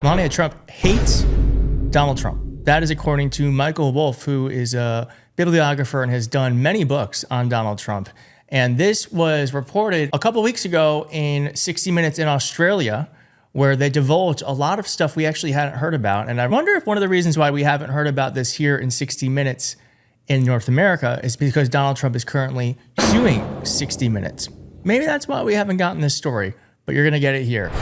Melania Trump hates Donald Trump. That is according to Michael Wolff, who is a bibliographer and has done many books on Donald Trump. And this was reported a couple weeks ago in 60 Minutes in Australia, where they divulged a lot of stuff we actually hadn't heard about. And I wonder if one of the reasons why we haven't heard about this here in 60 Minutes in North America is because Donald Trump is currently suing 60 Minutes. Maybe that's why we haven't gotten this story, but you're gonna get it here.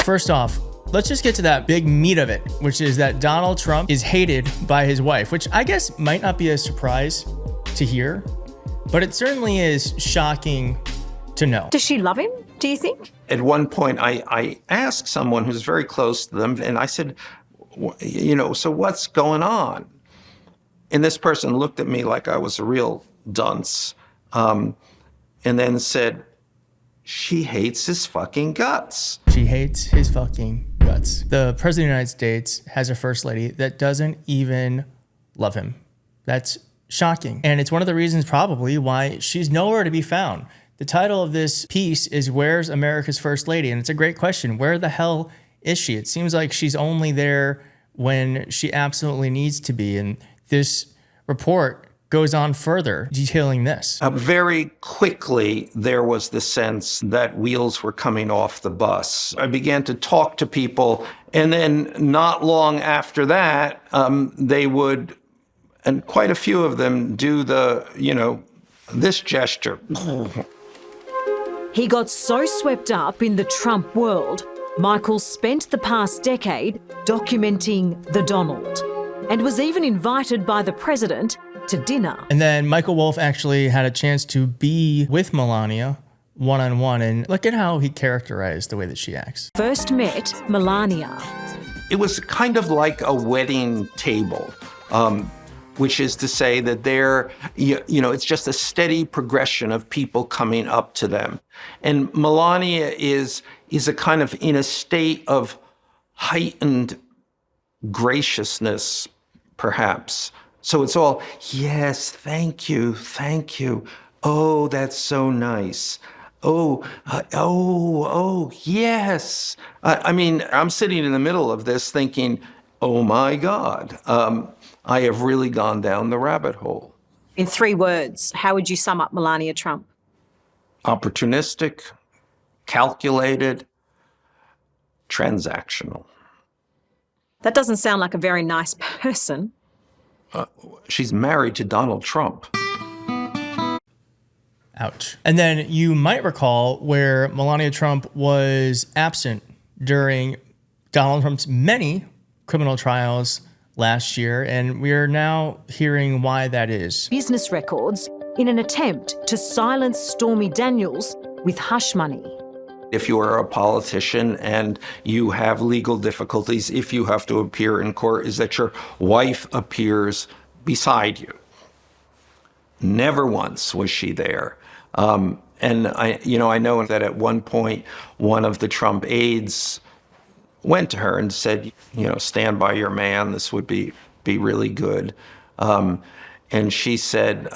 First off, let's just get to that big meat of it, which is that Donald Trump is hated by his wife, which I guess might not be a surprise to hear, but it certainly is shocking to know. Does she love him, do you think? At one point, I asked someone who's very close to them, and I said, so what's going on? And this person looked at me like I was a real dunce, and then said, she hates his fucking guts. She hates his fucking guts. The president of the United States has a first lady that doesn't even love him. That's shocking. And it's one of the reasons probably why she's nowhere to be found. The title of this piece is Where's America's First Lady? And it's a great question. Where the hell is she? It seems like she's only there when she absolutely needs to be. And this report goes on further detailing this. Very quickly, there was the sense that wheels were coming off the bus. I began to talk to people, and then not long after that, they would, and quite a few of them, do the, this gesture. He got so swept up in the Trump world, Michael spent the past decade documenting the Donald, and was even invited by the president to dinner. And then Michael Wolff actually had a chance to be with Melania one-on-one, and look at how he characterized the way that she acts. First met Melania. It was kind of like a wedding table, which is to say that it's just a steady progression of people coming up to them. And Melania is a kind of in a state of heightened graciousness, perhaps. So it's all, yes, thank you. Oh, that's so nice. Oh, yes. I'm sitting in the middle of this thinking, oh my God, I have really gone down the rabbit hole. In 3 words, how would you sum up Melania Trump? Opportunistic, calculated, transactional. That doesn't sound like a very nice person. She's married to Donald Trump. Ouch. And then you might recall where Melania Trump was absent during Donald Trump's many criminal trials last year, and we are now hearing why that is. Business records in an attempt to silence Stormy Daniels with hush money. If you are a politician and you have legal difficulties, if you have to appear in court, is that your wife appears beside you. Never once was she there. And I know that at one point, one of the Trump aides went to her and said, stand by your man, this would be really good. And she said,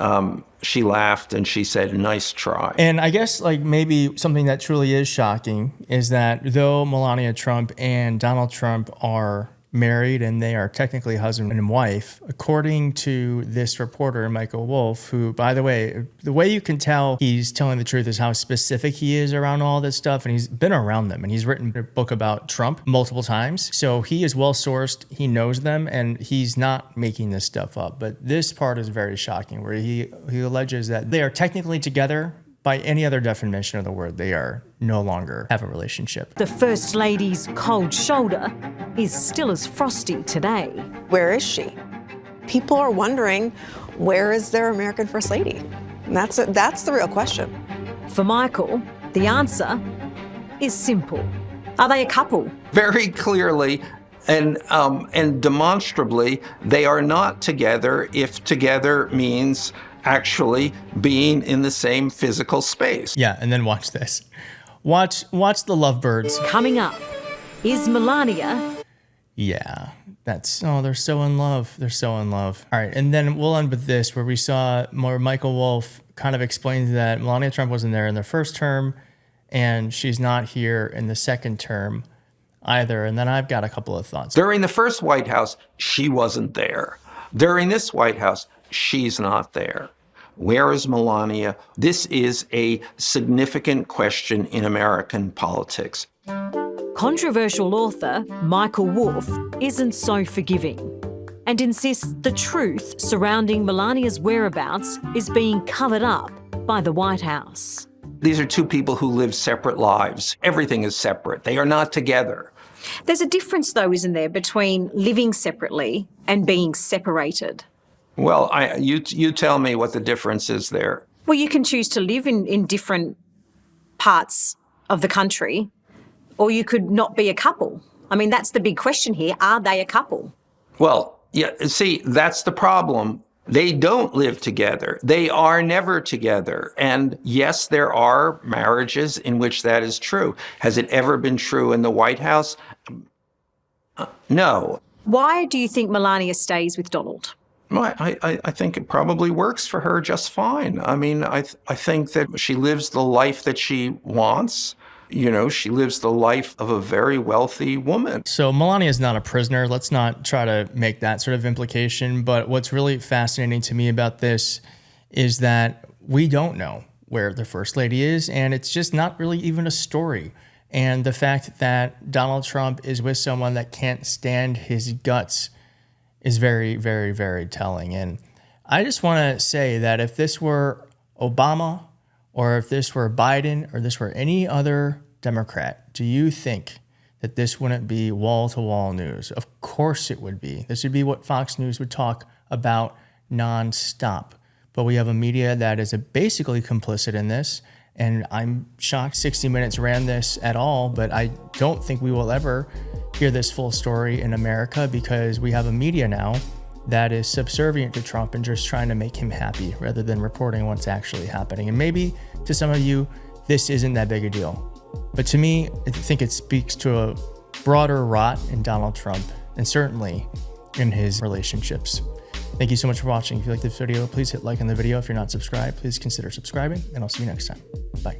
she laughed and she said, nice try. And I guess maybe something that truly is shocking is that though Melania Trump and Donald Trump are married and they are technically husband and wife, according to this reporter, Michael Wolff, who, by the way you can tell he's telling the truth is how specific he is around all this stuff. And he's been around them and he's written a book about Trump multiple times. So he is well sourced. He knows them and he's not making this stuff up. But this part is very shocking where he alleges that they are technically together. By any other definition of the word, they are no longer have a relationship. The First Lady's cold shoulder is still as frosty today. Where is she? People are wondering, where is their American First Lady? And that's the real question. For Michael, the answer is simple. Are they a couple? Very clearly and demonstrably, they are not together if together means actually being in the same physical space. Yeah, and then watch this. Watch the lovebirds. Coming up, is Melania? Yeah, they're so in love. They're so in love. All right, and then we'll end with this, where we saw more Michael Wolff kind of explains that Melania Trump wasn't there in their first term, and she's not here in the second term either. And then I've got a couple of thoughts. During the first White House, she wasn't there. During this White House, she's not there. Where is Melania? This is a significant question in American politics. Controversial author Michael Wolff isn't so forgiving and insists the truth surrounding Melania's whereabouts is being covered up by the White House. These are two people who live separate lives. Everything is separate. They are not together. There's a difference, though, isn't there, between living separately and being separated? Well, you tell me what the difference is there. Well, you can choose to live in different parts of the country, or you could not be a couple. I mean, that's the big question here. Are they a couple? Well, yeah, see, that's the problem. They don't live together. They are never together. And yes, there are marriages in which that is true. Has it ever been true in the White House? No. Why do you think Melania stays with Donald? Well, I think it probably works for her just fine. I mean, I think that she lives the life that she wants. You know, she lives the life of a very wealthy woman. So Melania is not a prisoner. Let's not try to make that sort of implication. But what's really fascinating to me about this is that we don't know where the First Lady is, and it's just not really even a story. And the fact that Donald Trump is with someone that can't stand his guts is very, very, very telling. And I just want to say that if this were Obama, or if this were Biden, or this were any other Democrat, do you think that this wouldn't be wall-to-wall news? Of course it would be. This would be what Fox News would talk about nonstop. But we have a media that is basically complicit in this, and I'm shocked 60 Minutes ran this at all, but I don't think we will ever hear this full story in America because we have a media now that is subservient to Trump and just trying to make him happy rather than reporting what's actually happening. And maybe to some of you, this isn't that big a deal. But to me, I think it speaks to a broader rot in Donald Trump and certainly in his relationships. Thank you so much for watching. If you like this video, please hit like on the video. If you're not subscribed, please consider subscribing, and I'll see you next time. Bye.